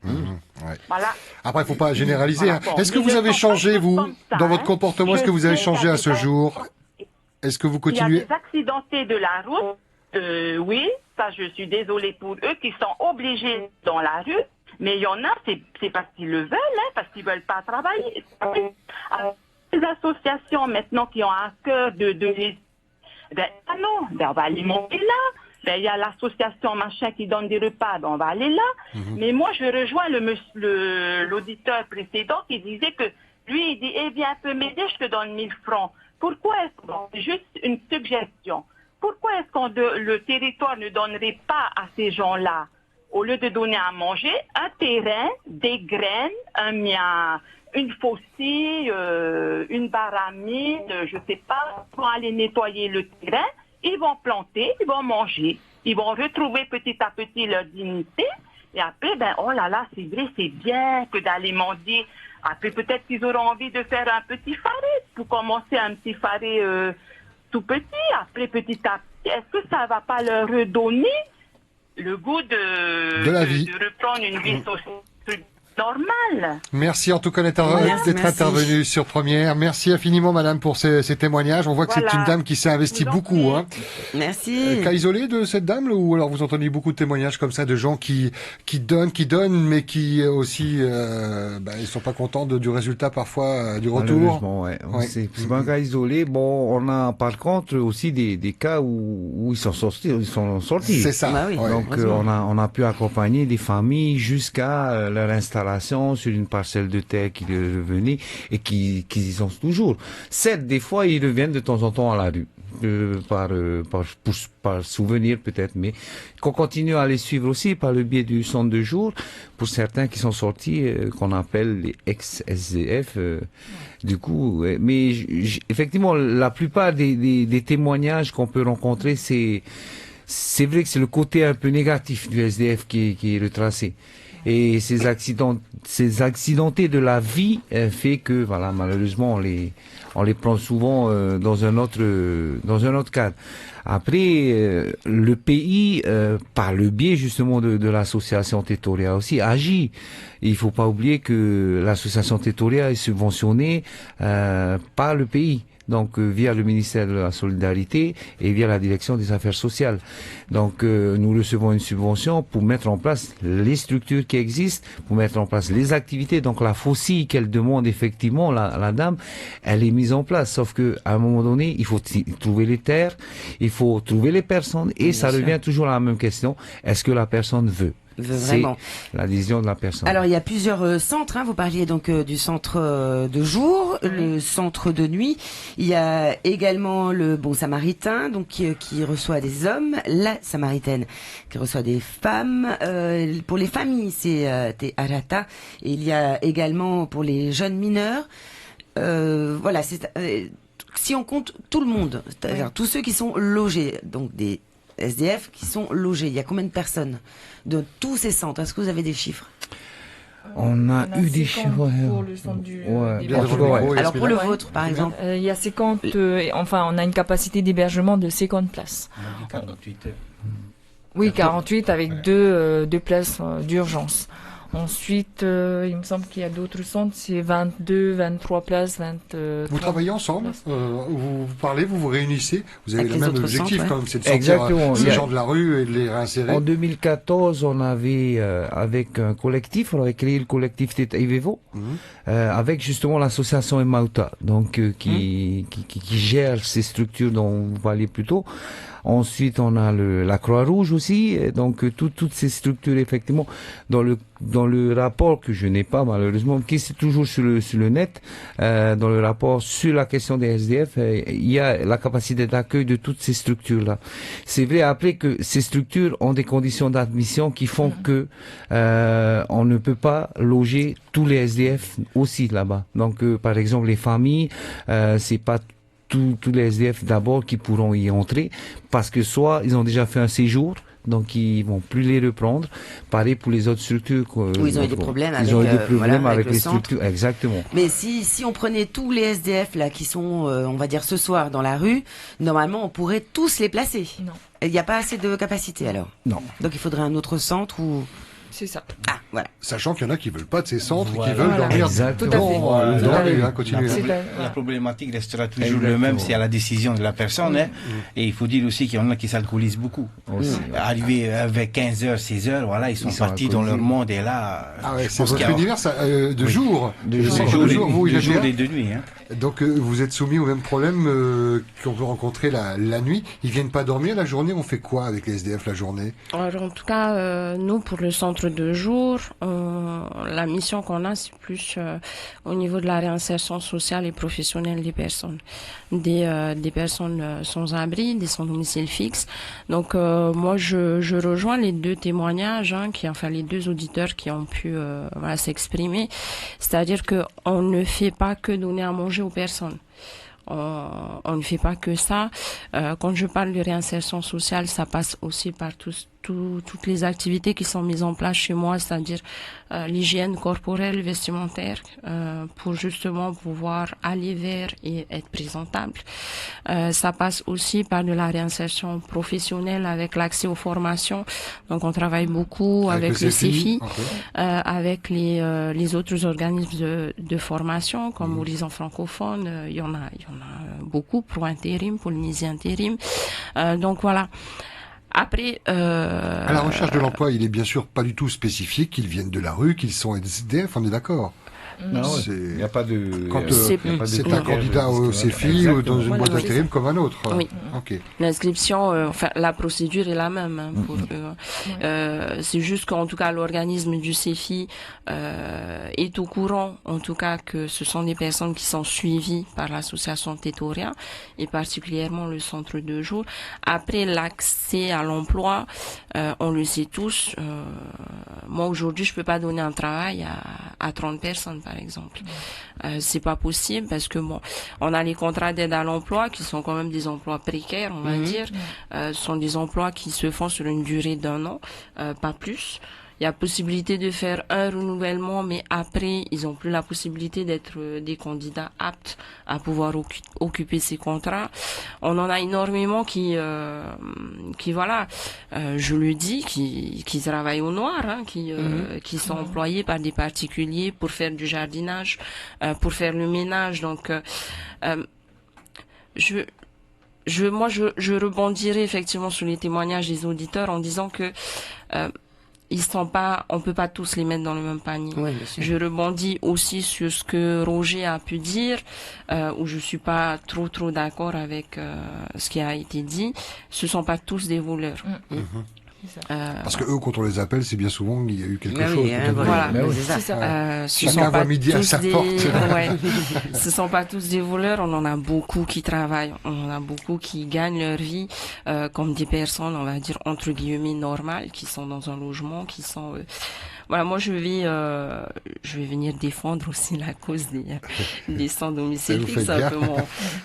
Ouais. Voilà. Après, il ne faut pas génaliser. Voilà, bon. Est-ce que vous avez changé, vous, dans votre comportement? Est-ce que vous avez changé à ce jour? Est-ce que vous continuez? Il y a des accidentés de la route. Oui, ça, je suis désolée pour eux qui sont obligés dans la rue. Mais il y en a, c'est parce qu'ils le veulent, parce qu'ils ne veulent pas travailler. Les associations, maintenant, qui ont à cœur de les... on va alimenter là. Il y a l'association machin qui donne des repas, on va aller là. Mais moi, je rejoins l'auditeur précédent qui disait que lui, il dit, viens un peu m'aider, je te donne 1000 francs. Pourquoi est-ce que, juste une suggestion, pourquoi est-ce que le territoire ne donnerait pas à ces gens-là, au lieu de donner à manger, un terrain, des graines, une faucille, une baramine, je sais pas, pour aller nettoyer le terrain, ils vont planter, ils vont manger, ils vont retrouver petit à petit leur dignité, et après, oh là là, c'est vrai, c'est bien que d'aller mendier. Après, peut-être qu'ils auront envie de faire un petit faré, pour commencer un petit faré tout petit, après petit à petit, est-ce que ça va pas leur redonner le goût de la vie, de reprendre une vie sociale normale? Merci en tout cas d'être intervenue sur Première. Merci infiniment madame pour ces témoignages. On voit que c'est une dame qui s'est investie beaucoup. Merci. Cas isolé de cette dame ou alors vous entendez beaucoup de témoignages comme ça de gens qui donnent mais qui aussi ils sont pas contents du résultat parfois du retour. Ouais. C'est pas un cas isolé. Bon, on a par contre aussi des cas où ils sont sortis. C'est ça. Bah oui. Donc on a pu accompagner des familles jusqu'à leur installation sur une parcelle de terre qui leur revenait et qui y sont toujours. Certes, des fois, ils reviennent de temps en temps à la rue, par souvenir peut-être, mais qu'on continue à les suivre aussi par le biais du centre de jour, pour certains qui sont sortis, qu'on appelle les ex-SDF, du coup. Mais effectivement, la plupart des témoignages qu'on peut rencontrer, c'est vrai que c'est le côté un peu négatif du SDF qui est retracé. Et ces accidentés de la vie fait que, voilà, malheureusement, on les prend souvent dans un autre cadre. Après, le pays, par le biais justement de l'association Tetoria aussi, agit. Il faut pas oublier que l'association Tetoria est subventionnée par le pays. Donc via le ministère de la Solidarité et via la direction des affaires sociales. Donc nous recevons une subvention pour mettre en place les structures qui existent, pour mettre en place les activités. Donc la faucille qu'elle demande effectivement, la dame, elle est mise en place. Sauf que à un moment donné, il faut trouver les terres, il faut trouver les personnes et ça revient toujours à la même question. Est-ce que la personne veut? C'est la décision de la personne. Alors il y a plusieurs centres, vous parliez donc du centre de jour, le centre de nuit. Il y a également le Bon Samaritain, donc qui reçoit des hommes, la Samaritaine qui reçoit des femmes. Pour les familles, c'est Arata. Et il y a également pour les jeunes mineurs. Voilà, si on compte tout le monde, c'est-à-dire tous ceux qui sont logés, donc des SDF qui sont logés. Il y a combien de personnes de tous ces centres? Est-ce que vous avez des chiffres? On a eu des chiffres. Pour le centre Alors pour le vôtre, par exemple, il y a 50. Enfin, on a une capacité d'hébergement de 50 places. On a 48. Oui, 48 avec deux places d'urgence. Ensuite, il me semble qu'il y a d'autres centres, c'est 22, 23 places, 23. Vous travaillez ensemble, vous parlez, vous vous réunissez, vous avez le même objectif quand même, c'est de sortir ces gens de la rue et de les réinsérer. En 2014, on avait, avec un collectif, on avait créé le collectif Teta Ivevo, avec justement l'association Emauta, donc qui gère ces structures dont vous parliez plus tôt. Ensuite, on a la Croix-Rouge aussi, donc toutes ces structures effectivement dans le rapport que je n'ai pas malheureusement, qui est toujours sur le net, dans le rapport sur la question des SDF, il y a la capacité d'accueil de toutes ces structures-là. C'est vrai après que ces structures ont des conditions d'admission qui font que on ne peut pas loger tous les SDF aussi là-bas. Donc par exemple les familles, c'est pas tous les SDF d'abord qui pourront y entrer parce que soit ils ont déjà fait un séjour, donc ils vont plus les reprendre. Pareil pour les autres structures. Ils ont eu des problèmes avec les structures. Exactement. Mais si on prenait tous les SDF là qui sont, on va dire ce soir dans la rue, normalement on pourrait tous les placer. Non. Il n'y a pas assez de capacité alors. Non. Donc il faudrait un autre centre ou. C'est ça. Ah, voilà. Sachant qu'il y en a qui veulent pas de ces centres, qui veulent dormir La problématique restera toujours le même, c'est à la décision de la personne. Et il faut dire aussi qu'il y en a qui s'alcoolisent beaucoup. Arrivés avec 15h, 16h, voilà, ils sont partis dans leur monde et là. Ah ouais, c'est votre univers de jour. De jour et de nuit. Donc vous êtes soumis au même problème qu'on peut rencontrer la nuit. Ils viennent pas dormir la journée. On fait quoi avec les SDF la journée? Alors en tout cas, nous pour le centre de jour, la mission qu'on a, c'est plus au niveau de la réinsertion sociale et professionnelle des personnes, des personnes sans abri, des sans domicile fixe. Donc moi, je rejoins les deux témoignages, les deux auditeurs qui ont pu s'exprimer. C'est-à-dire que on ne fait pas que donner à manger aux personnes. On ne fait pas que ça. Quand je parle de réinsertion sociale, ça passe aussi par toutes les activités qui sont mises en place chez moi, c'est-à-dire l'hygiène corporelle, vestimentaire, pour justement pouvoir aller vers et être présentable. Ça passe aussi par de la réinsertion professionnelle avec l'accès aux formations. Donc on travaille beaucoup avec le CEFI, avec les autres organismes de formation comme Horizon francophone. Il y en a beaucoup pour intérim, pour le MISI intérim. Donc voilà. Après, à la recherche de l'emploi, il est bien sûr pas du tout spécifique qu'ils viennent de la rue, qu'ils sont SDF, on est d'accord. Il n'y a pas de. Quand c'est un candidat au CEFI ou dans une boîte d'intérim comme un autre. Oui. Okay. L'inscription, la procédure est la même pour eux. C'est juste qu'en tout cas l'organisme du CEFI est au courant, en tout cas que ce sont des personnes qui sont suivies par l'association Tetoria et particulièrement le centre de jour. Après l'accès à l'emploi, on le sait tous. Moi aujourd'hui, je peux pas donner un travail à 30 personnes. Par exemple, c'est pas possible parce que on a les contrats d'aide à l'emploi qui sont quand même des emplois précaires, on va dire. Ce sont des emplois qui se font sur une durée d'1 an, pas plus. il y a possibilité de faire un renouvellement, mais après, ils ont plus la possibilité d'être des candidats aptes à pouvoir occuper ces contrats. On en a énormément qui voilà, je le dis, qui travaillent au noir, hein, qui sont employés par des particuliers pour faire du jardinage, pour faire le ménage. Donc, je rebondirai effectivement sur les témoignages des auditeurs en disant que on peut pas tous les mettre dans le même panier. Oui, je rebondis aussi sur ce que Roger a pu dire, où je suis pas trop d'accord avec ce qui a été dit. Ce sont pas tous des voleurs. Parce que eux, quand on les appelle, c'est bien souvent qu'il y a eu quelque chose. Voilà, c'est ça. Chacun va midi à sa porte. Ce sont pas tous des voleurs. On en a beaucoup qui travaillent. On en a beaucoup qui gagnent leur vie comme des personnes, on va dire entre guillemets normales, qui sont dans un logement, qui sont voilà, moi je vais venir défendre aussi la cause des sans domicile fixe.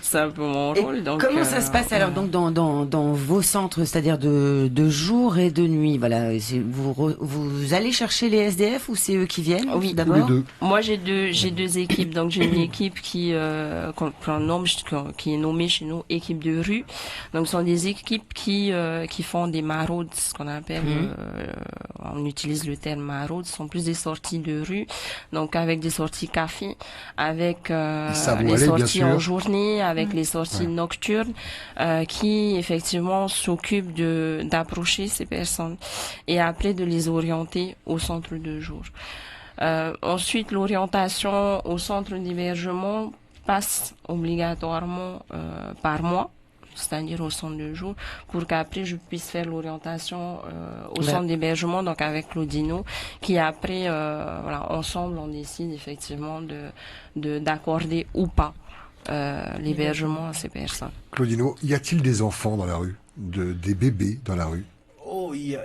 C'est un peu mon rôle. Donc, comment ça se passe alors donc dans vos centres, c'est-à-dire de jour et de nuit? Voilà, vous allez chercher les SDF ou c'est eux qui viennent? Oui, d'abord. Moi j'ai deux équipes. Donc j'ai une équipe qui est nommée chez nous équipe de rue. Donc ce sont des équipes qui font des maraudes, ce qu'on appelle. On utilise le terme maraude. Ce sont plus des sorties de rue, donc avec des sorties café, avec les sorties en journée, avec les sorties nocturnes, qui effectivement s'occupent d'approcher ces personnes et après de les orienter au centre de jour. Ensuite, l'orientation au centre d'hébergement passe obligatoirement par mois, c'est-à-dire au centre de jour, pour qu'après je puisse faire l'orientation au centre d'hébergement, donc avec Claudino, qui après, ensemble on décide effectivement d'accorder ou pas l'hébergement à ces personnes. Claudino, y a-t-il des enfants dans la rue, des bébés dans la rue? Oh, il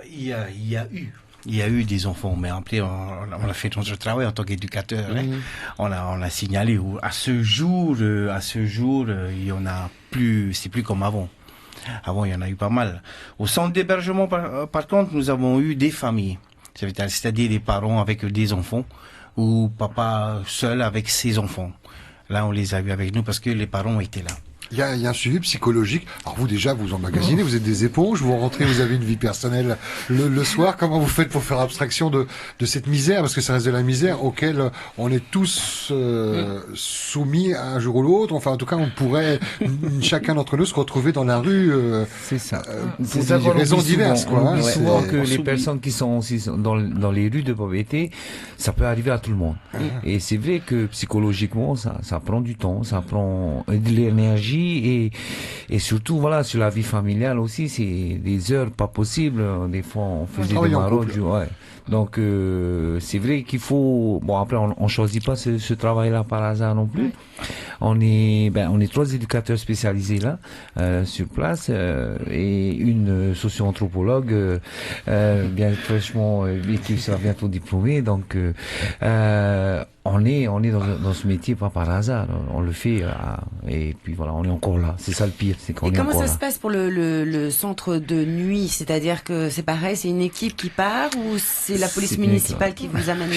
y a eu des enfants, mais après on a fait notre travail en tant qu'éducateur. On a signalé à ce jour, il y en a plus, c'est plus comme avant. Avant, il y en a eu pas mal. Au centre d'hébergement, par contre, nous avons eu des familles, c'est-à-dire des parents avec des enfants ou papa seul avec ses enfants. Là, on les a eu avec nous parce que les parents étaient là. Il y a un suivi psychologique. Alors vous déjà, vous emmagasinez, vous êtes des éponges, vous rentrez, vous avez une vie personnelle le soir. Comment vous faites pour faire abstraction de cette misère, parce que ça reste de la misère auquel on est tous soumis un jour ou l'autre. Enfin, en tout cas, on pourrait chacun d'entre nous se retrouver dans la rue. C'est ça. Pour des raisons diverses, quoi. On oublie souvent que les personnes qui sont aussi dans les rues de pauvreté, ça peut arriver à tout le monde. Et c'est vrai que psychologiquement, ça prend du temps, ça prend de l'énergie. Et surtout voilà, sur la vie familiale aussi, c'est des heures pas possibles. Des fois on faisait des maraudes. Donc c'est vrai qu'il faut, bon après on choisit pas ce travail-là par hasard non plus. On est 3 éducateurs spécialisés là sur place et une socio-anthropologue bien fraîchement qui sera bientôt diplômée. Donc on est dans ce métier pas par hasard, on le fait et puis voilà, on est encore là. C'est ça le pire, c'est qu'on est encore là. Et comment ça se passe pour le centre de nuit? C'est-à-dire que c'est pareil, c'est une équipe qui part ou c'est la police municipale qui vous amène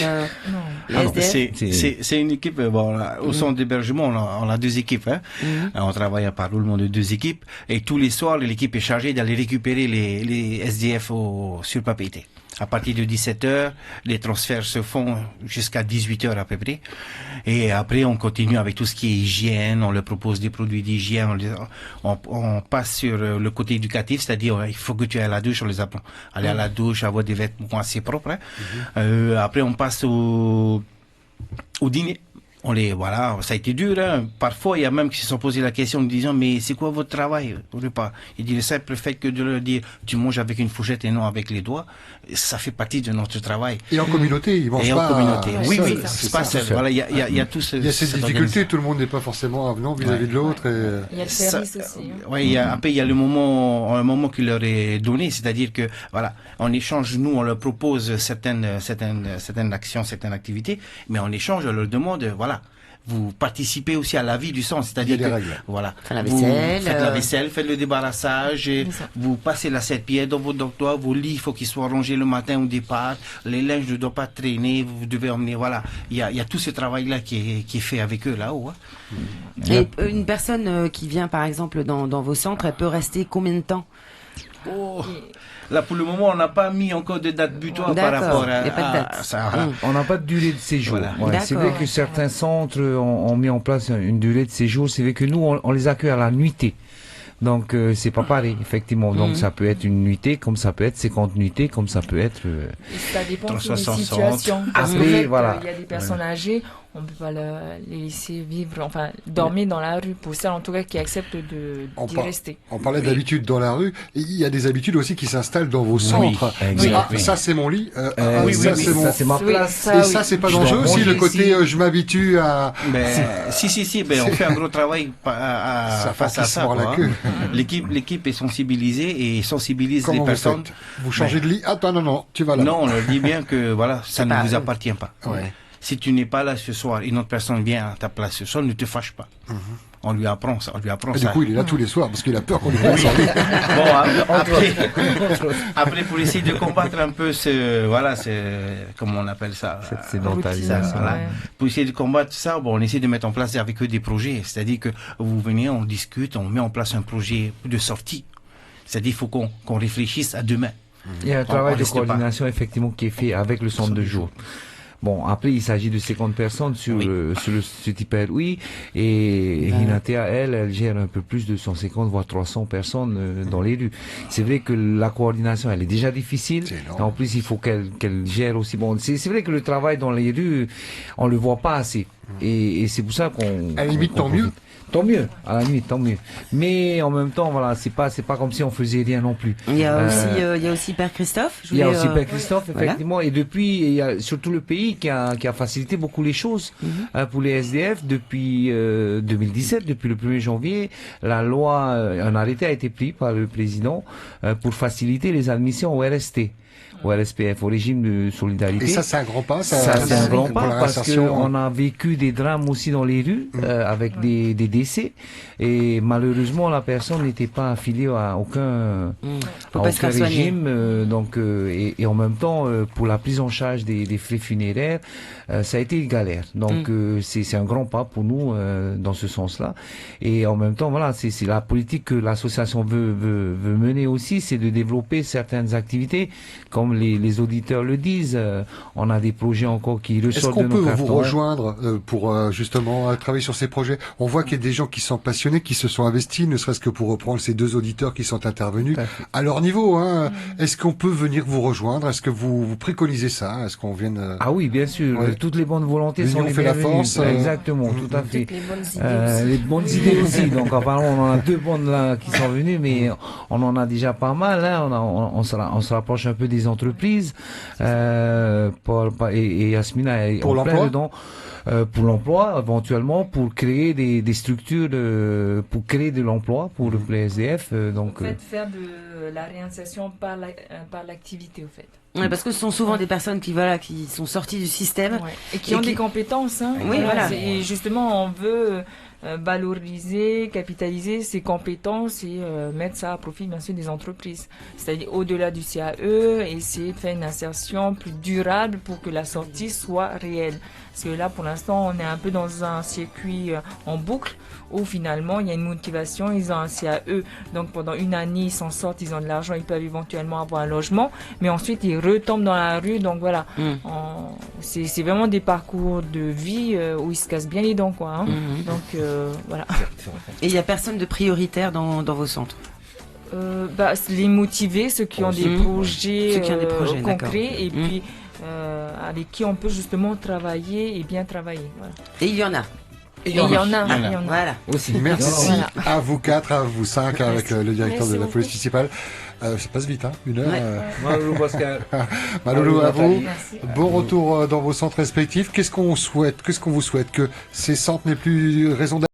les SDF? C'est une équipe. Au centre d'hébergement, on a 2 équipes. On travaille par roulement de 2 équipes et tous les soirs, l'équipe est chargée d'aller récupérer les SDF sur Papeete. À partir de 17h, les transferts se font jusqu'à 18h à peu près. Et après, on continue avec tout ce qui est hygiène. On leur propose des produits d'hygiène. On passe sur le côté éducatif, c'est-à-dire il faut que tu ailles à la douche. On les apprend à aller à la douche, avoir des vêtements assez propres. Après, on passe au dîner. Voilà, ça a été dur, hein. Parfois, il y a même qui se sont posé la question en disant, mais c'est quoi votre travail au repas? Il dit, le simple fait que de leur dire, tu manges avec une fourchette et non avec les doigts, ça fait partie de notre travail. Et en communauté, ils mangent pas. Et en communauté, oui, c'est pas ça. Voilà, il y a tout ce. Il y a cette difficulté, tout le monde n'est pas forcément avenant vis-à-vis de l'autre. Il y a le service aussi. Oui, après, il y a un moment qui leur est donné, c'est-à-dire que, voilà, en échange, nous, on leur propose certaines actions, certaines activités, mais en échange, on leur demande, voilà, vous participez aussi à la vie du centre, c'est-à-dire il y a des règles. Voilà, faites la vaisselle, faites la vaisselle, faites le débarrassage, et vous passez la serpillière dans votre dortoir, vos lits, il faut qu'ils soient rangés le matin au départ, les linges ne doivent pas traîner, vous devez emmener, voilà, il y a tout ce travail-là qui est fait avec eux là-haut. Hein. Et une personne qui vient par exemple dans vos centres, elle peut rester combien de temps? Là, pour le moment, on n'a pas mis encore de date butoir par rapport à ça. Voilà. On n'a pas de durée de séjour. Voilà. Ouais, c'est vrai que certains centres ont mis en place une durée de séjour. C'est vrai que nous, on les accueille à la nuitée. Donc, c'est pas pareil, effectivement. Donc, ça peut être une nuitée, comme ça peut être 50 nuitées, comme ça peut être... Ça dépend des situations. Parce qu'en fait, il y a des personnes âgées, on ne peut pas les laisser vivre, enfin, dormir dans la rue, pour celles en tout cas qui acceptent d'y rester. On parlait d'habitudes dans la rue, et il y a des habitudes aussi qui s'installent dans vos centres. Ça c'est mon lit, ça c'est ma place. Et ça c'est pas dangereux aussi, le côté je m'habitue à... Si, on fait un gros travail face à ça. L'équipe est sensibilisée et sensibilise les personnes. Vous changez de lit? Attends, non, tu vas là. Non, on leur dit bien que voilà, ça ne vous appartient pas. Si tu n'es pas là ce soir, une autre personne vient à ta place ce soir, ne te fâche pas. On lui apprend ça. Du coup, il est là tous les soirs parce qu'il a peur qu'on lui passe. Après, pour essayer de combattre un peu comment on appelle ça, cette sédentarisation. Pour essayer de combattre ça, on essaie de mettre en place avec eux des projets. C'est-à-dire que vous venez, on discute, on met en place un projet de sortie. C'est-à-dire qu'il faut qu'on réfléchisse à demain. Il y a un travail de coordination effectivement qui est fait avec le centre de jour. Bon, après, il s'agit de 50 personnes sur ce type oui, et Hinatea, elle gère un peu plus de 150 voire 300 personnes dans les rues. C'est vrai que la coordination, elle est déjà difficile. En plus, il faut qu'elle gère aussi. Bon, c'est vrai que le travail dans les rues, on le voit pas assez. Et c'est pour ça qu'on... À la limite, tant mieux. Tant mieux, à la limite, tant mieux. Mais en même temps, voilà, c'est pas comme si on faisait rien non plus. Il y a aussi Père Christophe. Il y a aussi Père Christophe, effectivement. Voilà. Et depuis, il y a surtout le pays qui a facilité beaucoup les choses pour les SDF depuis 2017, depuis le 1er janvier. La loi, un arrêté a été pris par le président pour faciliter les admissions au RST. Au RSPF, au régime de solidarité. Et ça, c'est un grand pas. Ça c'est un grand pas parce qu'on a vécu des drames aussi dans les rues avec des décès. Et malheureusement, la personne n'était pas affiliée à aucun régime. Et en même temps, pour la prise en charge des frais funéraires, ça a été une galère. Donc, c'est un grand pas pour nous dans ce sens-là. Et en même temps, voilà, c'est la politique que l'association veut mener aussi, c'est de développer certaines activités comme les auditeurs le disent, on a des projets encore qui ressortent de nos cartons. Est-ce qu'on peut vous rejoindre pour justement travailler sur ces projets? On voit qu'il y a des gens qui sont passionnés, qui se sont investis, ne serait-ce que pour reprendre ces deux auditeurs qui sont intervenus à leur niveau. Hein. Est-ce qu'on peut venir vous rejoindre? Est-ce que vous préconisez ça? Est-ce qu'on vienne Ah oui, bien sûr. Toutes les bonnes volontés sont les bienvenues. La force. Exactement, tout à fait. Les bonnes idées aussi. Donc apparemment, on en a 2 bonnes là qui sont venues, mais on en a déjà pas mal. Hein. On se rapproche un peu des entreprises. Et Yasmina est en plein dedans. Pour l'emploi, éventuellement, pour créer des structures, pour créer de l'emploi pour les SDF. Donc, en fait, faire de la réinsertion par l'activité, au fait. Ouais, parce que ce sont souvent des personnes qui sont sorties du système et qui ont des compétences. Hein. Oui, voilà. Et justement, on veut valoriser, capitaliser ces compétences et mettre ça à profit bien sûr des entreprises. C'est-à-dire au-delà du CAE, essayer de faire une insertion plus durable pour que la sortie soit réelle. Parce que là, pour l'instant, on est un peu dans un circuit en boucle où finalement, il y a une motivation, ils ont un CAE. Donc pendant une année, ils s'en sortent, ils ont de l'argent, ils peuvent éventuellement avoir un logement. Mais ensuite, ils retombent dans la rue. Donc voilà, c'est vraiment des parcours de vie où ils se cassent bien les dents, quoi. Hein. Donc voilà. Et il n'y a personne de prioritaire dans vos centres? Les motivés, ceux qui ont des projets, concrets, et puis avec qui on peut justement travailler et bien travailler. Voilà. Et il y en a. Il y en a. Voilà. Aussi. Merci à vous 4, à vous 5, avec le directeur de la police municipale. Ça passe vite, hein, 1 heure. Maloulou Pascal. Maloulou à vous. Bon retour dans vos centres respectifs. Qu'est-ce qu'on vous souhaite? Que ces centres n'aient plus raison d'être?